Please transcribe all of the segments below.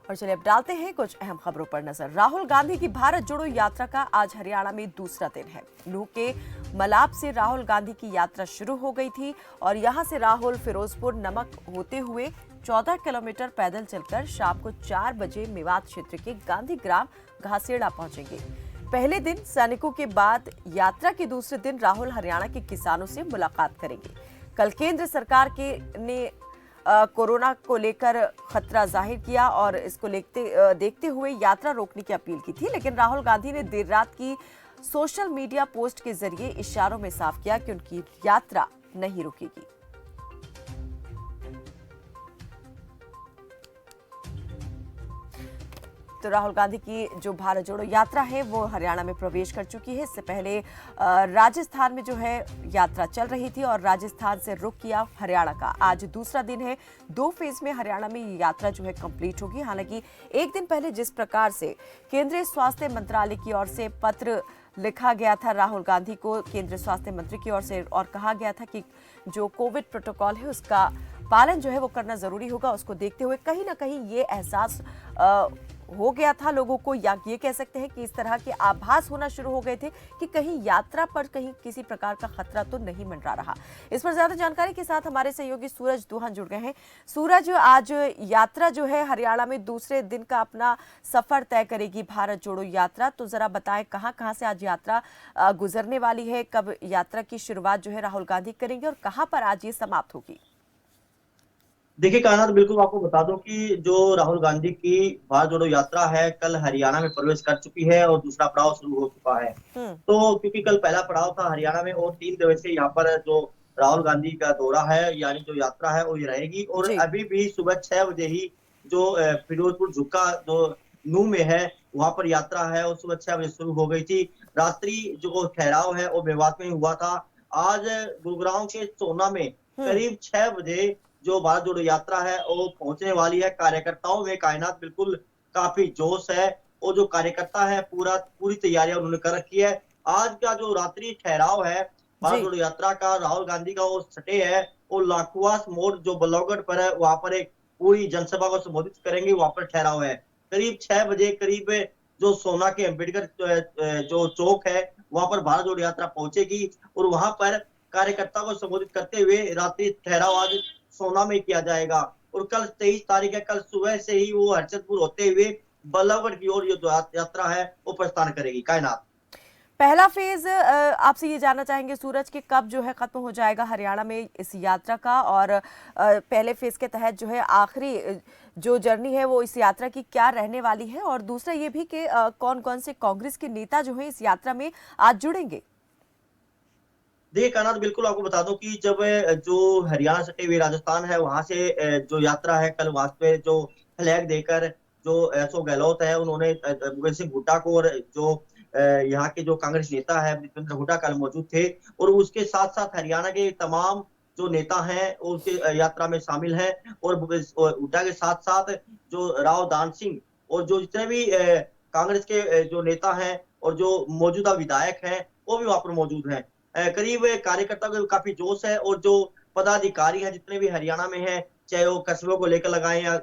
और चलिए अब डालते हैं कुछ अहम खबरों पर नजर। राहुल गांधी की भारत जोड़ो यात्रा का आज हरियाणा में दूसरा दिन है। नूह के मलाब से राहुल गांधी की यात्रा शुरू हो गई थी और यहां से राहुल फिरोजपुर नमक होते हुए 14 किलोमीटर पैदल चलकर शाम को 4 बजे मेवात क्षेत्र के गांधी ग्राम घासेड़ा पहुंचेंगे। पहले दिन सैनिकों के बाद यात्रा के दूसरे दिन राहुल हरियाणा के किसानों से मुलाकात करेंगे। कल केंद्र सरकार ने कोरोना को लेकर खतरा जाहिर किया और इसको देखते हुए यात्रा रोकने की अपील की थी, लेकिन राहुल गांधी ने देर रात की सोशल मीडिया पोस्ट के जरिए इशारों में साफ किया कि उनकी यात्रा नहीं रुकेगी। तो राहुल गांधी की जो भारत जोड़ो यात्रा है वो हरियाणा में प्रवेश कर चुकी है। इससे पहले राजस्थान में जो है यात्रा चल रही थी और राजस्थान से रुख किया हरियाणा का। आज दूसरा दिन है। 2 फेज में हरियाणा में ये यात्रा जो है कंप्लीट होगी। हालांकि एक दिन पहले जिस प्रकार से केंद्रीय स्वास्थ्य मंत्रालय की ओर से पत्र लिखा गया था राहुल गांधी को केंद्रीय स्वास्थ्य मंत्री की ओर से, और कहा गया था कि जो कोविड प्रोटोकॉल है उसका पालन जो है वो करना जरूरी होगा, उसको देखते हुए कहीं ना कहीं ये एहसास हो गया था लोगों को, या ये कह सकते हैं कि इस तरह के आभास होना शुरू हो गए थे कि कहीं यात्रा पर कहीं किसी प्रकार का खतरा तो नहीं मंडरा रहा। इस पर ज्यादा जानकारी के साथ हमारे सहयोगी सूरज दुहान जुड़ गए हैं। सूरज, आज यात्रा जो है हरियाणा में दूसरे दिन का अपना सफर तय करेगी भारत जोड़ो यात्रा, तो जरा बताएं कहां कहां से आज यात्रा गुजरने वाली है, कब यात्रा की शुरुआत जो है राहुल गांधी करेंगे और कहां पर आज ये समाप्त होगी? देखिए कायनात, बिल्कुल आपको बता दूं कि जो राहुल गांधी की भारत जोड़ो यात्रा है कल हरियाणा में प्रवेश कर चुकी है और दूसरा पड़ाव शुरू हो चुका है। हम्म। तो क्योंकि कल पहला पड़ाव था हरियाणा में और 3 दिवसीय यहाँ पर जो राहुल गांधी का दौरा है यानी जो यात्रा है वो ये रहेगी। और जी। अभी भी सुबह 6 बजे ही जो फिरोजपुर झुक्का जो नूह में है वहां पर यात्रा है और सुबह 6 बजे शुरू हो गई थी। रात्रि जो ठहराव है वो मेवात में ही हुआ था। आज गुरुग्राम के सोना में हम्म। करीब 6 बजे जो भारत जोड़ो यात्रा है वो पहुंचने वाली है। कार्यकर्ताओं में कायनात बिल्कुल काफी जोश है और जो कार्यकर्ता है पूरी तैयारियां उन्होंने कर रखी है। आज का जो रात्रि ठहराव है भारत जी। जोड़ो यात्रा का, राहुल गांधी का वो सटे है वो लाखुआस मोड़ जो बल्लभगढ़ पर है वहां पर एक पूरी जनसभा को संबोधित करेंगे, वहां पर ठहराव है। करीब 6 बजे करीब जो सोना के अम्बेडकर जो चौक है वहां पर भारत जोड़ो यात्रा पहुंचेगी और वहां पर कार्यकर्ता को संबोधित करते हुए रात्रि ठहराव आज सोना में किया जाएगा। और कल 23 तारीख है, कल सुबह से ही वो हरचंदपुर होते हुए बल्लभगढ़ की ओर ये यात्रा है वो प्रस्थान करेगी। कायनात, पहला फेज आपसे ये जानना चाहेंगे सूरज कि कब जो है खत्म हो जाएगा हरियाणा में इस यात्रा का, और पहले फेज के तहत जो है आखिरी जो जर्नी है वो इस यात्रा की क्या रहने वाली है, और दूसरा ये भी कि कौन कौन से कांग्रेस के नेता जो है इस यात्रा में आज जुड़ेंगे? देखिए कायनात, बिल्कुल आपको बता दूं कि जब जो हरियाणा सटे हुए राजस्थान है वहां से जो यात्रा है कल वहां पे जो फ्लैग देकर जो अशोक गहलोत है उन्होंने भूपेंद्र सिंह हुड्डा को, और जो यहाँ के जो कांग्रेस नेता है भूपेंद्र हुड्डा कल मौजूद थे। और उसके साथ साथ हरियाणा के तमाम जो नेता हैं वो उसके यात्रा में शामिल हैं। और भूपेंद्र हुड्डा के साथ साथ जो राव दान सिंह और जो जितने भी कांग्रेस के जो नेता हैं और जो मौजूदा विधायक हैं वो भी वहां पर मौजूद हैं। करीब कार्यकर्ताओं को काफी जोश है और जो पदाधिकारी हैं जितने भी हरियाणा में हैं, चाहे वो कस्बों को लेकर लगाए या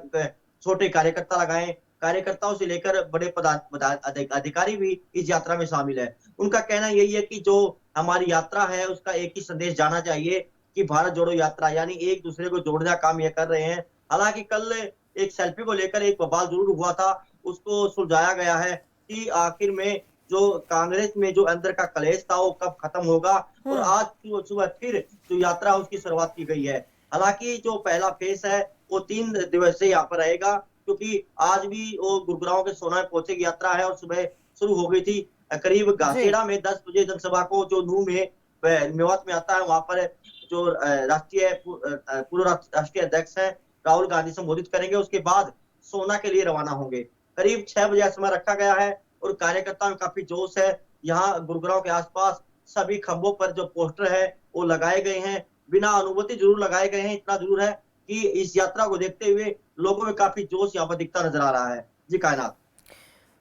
छोटे कार्यकर्ता लगाए, कार्यकर्ताओं से लेकर बड़े अधिकारी भी इस यात्रा में शामिल है। उनका कहना यही है कि जो हमारी यात्रा है उसका एक ही संदेश जाना चाहिए कि भारत जोड़ो यात्रा यानी एक दूसरे को जोड़ने का काम ये कर रहे हैं। हालांकि कल एक सेल्फी को लेकर एक बवाल जरूर हुआ था, उसको सुलझाया गया है कि आखिर में जो कांग्रेस में जो अंदर का कलेश था वो कब खत्म होगा। और हम्म। आज सुबह फिर जो यात्रा उसकी शुरुआत की गई है। हालांकि जो पहला फेज है वो 3 दिवसीय यहाँ पर रहेगा, क्योंकि आज भी वो गुरुग्राम के सोना में पहुंचे की यात्रा है और सुबह शुरू हो गई थी। करीब जी। घासेड़ा में 10 बजे जनसभा को जो नूह में मेवात में आता है वहां पर जो पूर्व राष्ट्रीय अध्यक्ष है राहुल गांधी संबोधित करेंगे। उसके बाद सोना के लिए रवाना होंगे। करीब 6 बजे समय रखा गया है और कार्यकर्ताओं में काफी जोश है। यहाँ गुरुग्राम के आसपास सभी खंभों पर जो पोस्टर है वो लगाए गए हैं, बिना अनुमति जरूर लगाए गए हैं। इतना जरूर है कि इस यात्रा को देखते हुए लोगों में काफी जोश यहाँ पर दिखता नजर आ रहा है। जी कायनात।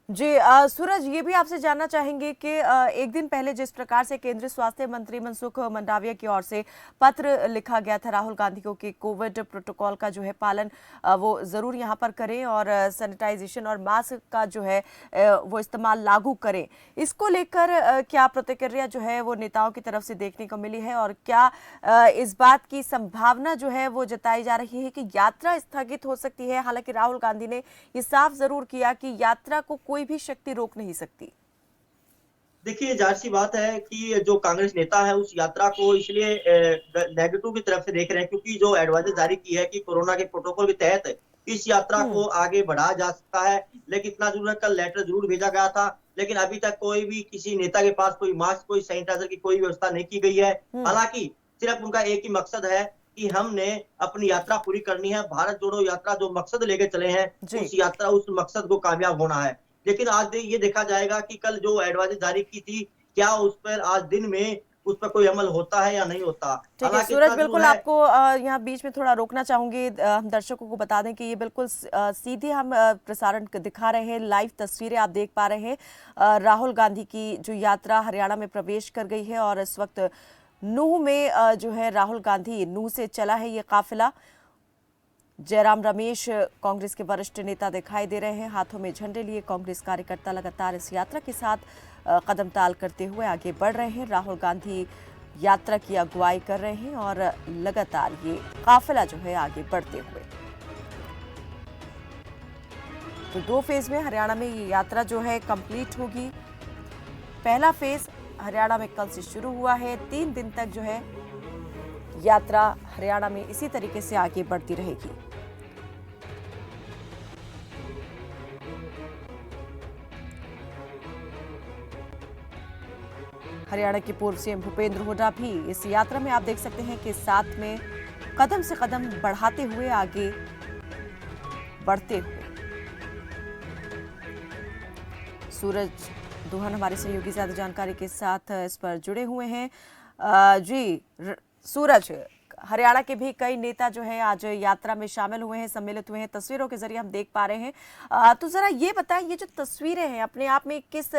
जी सूरज, ये भी आपसे जानना चाहेंगे कि एक दिन पहले जिस प्रकार से केंद्रीय स्वास्थ्य मंत्री मनसुख मंडाविया की ओर से पत्र लिखा गया था राहुल गांधी को कि कोविड प्रोटोकॉल का जो है पालन वो ज़रूर यहाँ पर करें और सैनिटाइजेशन और मास्क का जो है वो इस्तेमाल लागू करें, इसको लेकर क्या प्रतिक्रिया जो है वो नेताओं की तरफ से देखने को मिली है और क्या इस बात की संभावना जो है वो जताई जा रही है कि यात्रा स्थगित हो सकती है? हालांकि राहुल गांधी ने ये साफ जरूर किया कि यात्रा को कोई भी शक्ति रोक नहीं सकती। देखिए, जाहिर सी बात है कि जो कांग्रेस नेता है उस यात्रा को इसलिए नेगेटिव की तरफ से देख रहे हैं क्योंकि जो एडवाइजरी जारी की है कि कोरोना के प्रोटोकॉल के तहत इस यात्रा को आगे बढ़ाया जा सकता है। लेकिन इतना जरूर है, कल लेटर जरूर भेजा गया था, लेकिन अभी तक कोई भी किसी नेता के पास कोई मास्क, कोई सैनिटाइजर की कोई व्यवस्था नहीं की गई है। हालांकि सिर्फ उनका एक ही मकसद है कि हमने अपनी यात्रा पूरी करनी है। भारत जोड़ो यात्रा जो मकसद लेके चले हैं, उस मकसद को कामयाब होना है। लेकिन आज ये देखा जाएगा कि कल जो एडवाइजरी जारी की थी, क्या उस पर आज दिन में उस पर कोई अमल होता है या नहीं होता। ठीक है सूरज, बिल्कुल आपको यहाँ बीच में थोड़ा रोकना चाहूंगी। हम दर्शकों को बता दें कि ये बिल्कुल सीधे हम प्रसारण दिखा रहे हैं, लाइव तस्वीरें आप देख पा रहे हैं। राहुल गांधी की जो यात्रा हरियाणा में प्रवेश कर गई है और इस वक्त नूह में जो है राहुल गांधी नूह से चला है ये काफिला। जयराम रमेश कांग्रेस के वरिष्ठ नेता दिखाई दे रहे हैं, हाथों में झंडे लिए कांग्रेस कार्यकर्ता लगातार इस यात्रा के साथ कदम ताल करते हुए आगे बढ़ रहे हैं। राहुल गांधी यात्रा की अगुवाई कर रहे हैं और लगातार ये काफिला जो है आगे बढ़ते हुए। तो 2 फेज में हरियाणा में ये यात्रा जो है कंप्लीट होगी। पहला फेज हरियाणा में कल से शुरू हुआ है, 3 दिन तक जो है यात्रा हरियाणा में इसी तरीके से आगे बढ़ती रहेगी। हरियाणा के पूर्व सीएम भूपेंद्र हुड्डा भी इस यात्रा में आप देख सकते हैं कि साथ में कदम से कदम बढ़ाते हुए आगे बढ़ते हुए। सूरज दुहन हमारे सहयोगी ज्यादा जानकारी के साथ इस पर जुड़े हुए हैं। जी सूरज, हरियाणा के भी कई नेता जो है आज यात्रा में शामिल हुए हैं, सम्मिलित हुए हैं, तस्वीरों के जरिए हम देख पा रहे हैं। तो जरा ये बताएं, ये जो तस्वीरें हैं अपने आप में किस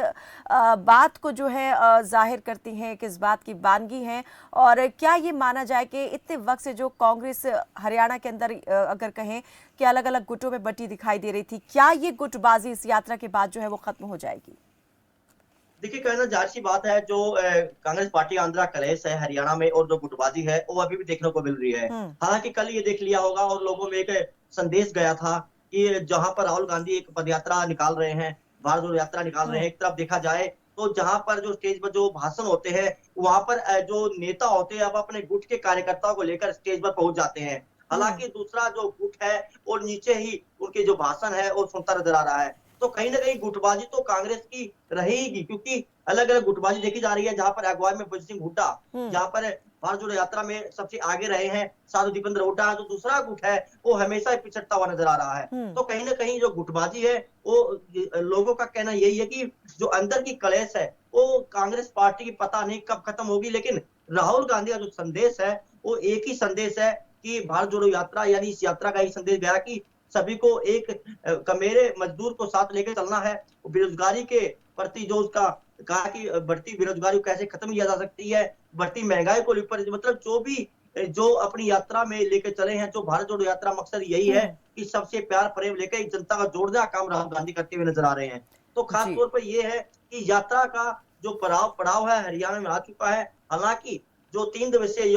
बात को जो है जाहिर करती हैं, किस बात की वानगी हैं और क्या ये माना जाए कि इतने वक्त से जो कांग्रेस हरियाणा के अंदर अगर कहें कि अलग अलग गुटों में बटी दिखाई दे रही थी, क्या ये गुटबाजी इस यात्रा के बाद जो है वो खत्म हो जाएगी? देखिए, कहना जाहिर सी बात है, जो कांग्रेस पार्टी आंध्रा कलेश है हरियाणा में और जो गुटबाजी है वो अभी भी देखने को मिल रही है। हालांकि कल ये देख लिया होगा और लोगों में एक संदेश गया था कि जहां पर राहुल गांधी एक पदयात्रा निकाल रहे हैं, भारत जोड़ो यात्रा निकाल रहे हैं, एक तरफ देखा जाए तो जहां पर जो स्टेज पर जो भाषण होते हैं वहां पर जो नेता होते हैं अब अपने गुट के कार्यकर्ताओं को लेकर स्टेज पर पहुंच जाते हैं। हालांकि दूसरा जो गुट है और नीचे ही उनके जो भाषण है वो सुनता नजर आ रहा है। तो कहीं ना कहीं गुटबाजी तो कांग्रेस की रहेगी क्योंकि अलग अलग गुटबाजी देखी जा रही है, जहां पर अगुवाई में बजरंग सिंह हुड्डा, जहां पर भारत जोड़ो यात्रा में सबसे आगे रहे हैं साधु दीपेंद्र हुड्डा, जो दूसरा गुट है वो हमेशा ही पिछड़ता हुआ नजर आ रहा है। तो कहीं ना कहीं जो गुटबाजी है वो लोगों का कहना यही है कि जो अंदर की कलेश है वो कांग्रेस पार्टी की पता नहीं कब खत्म होगी, लेकिन राहुल गांधी का जो संदेश है वो एक ही संदेश है कि भारत जोड़ो यात्रा, यानी इस यात्रा का ही संदेश गया कि सभी को एक कमेरे मजदूर को साथ लेकर चलना है। बेरोजगारी के प्रति जो उसका कहा कि बढ़ती बेरोजगारी को कैसे खत्म किया जा सकती है, बढ़ती महंगाई को लेकर, मतलब जो भी जो अपनी यात्रा में लेकर चले हैं, जो भारत जोड़ो यात्रा मकसद यही है कि सबसे प्यार प्रेम लेकर जनता का जोड़ने का काम राहुल गांधी करते हुए नजर आ रहे हैं। तो खास तौर पर यह है कि यात्रा का जो पड़ाव है हरियाणा में आ चुका है। हालांकि जो 3 दिवसीय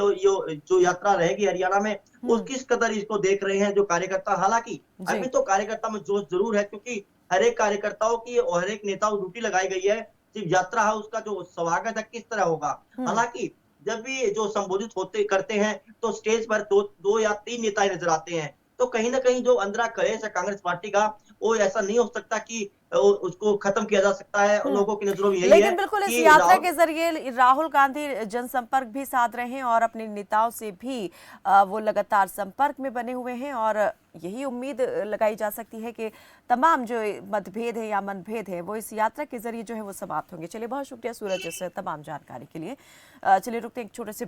जो यात्रा रहेगी हरियाणा में, वो किस कदर इसको देख रहे हैं जो कार्यकर्ता। हालांकि अभी तो कार्यकर्ता में जोश जरूर है क्योंकि हर एक कार्यकर्ताओं की और हर एक नेता को ड्यूटी लगाई गई है, सिर्फ यात्रा है उसका जो स्वागत है किस तरह होगा। हालांकि जब भी जो संबोधित करते हैं तो स्टेज पर दो या 3 नेता ही नजर आते हैं। तो कहीं ना कहीं जो अंदर कलेश है कांग्रेस पार्टी का वो ऐसा नहीं हो सकता कि उसको खत्म किया जा सकता है। लोगों की नजरों में यही है। लेकिन बिल्कुल इस यात्रा के जरिए राहुल गांधी जनसंपर्क भी साध रहे हैं और अपने नेताओं से भी वो लगातार संपर्क में बने हुए हैं और यही उम्मीद लगाई जा सकती है कि तमाम जो मतभेद है या मनभेद है वो इस यात्रा के जरिए जो है वो समाप्त होंगे। चलिए, बहुत शुक्रिया सूरज इस तमाम जानकारी के लिए। चलिए रुकते हैं एक छोटे से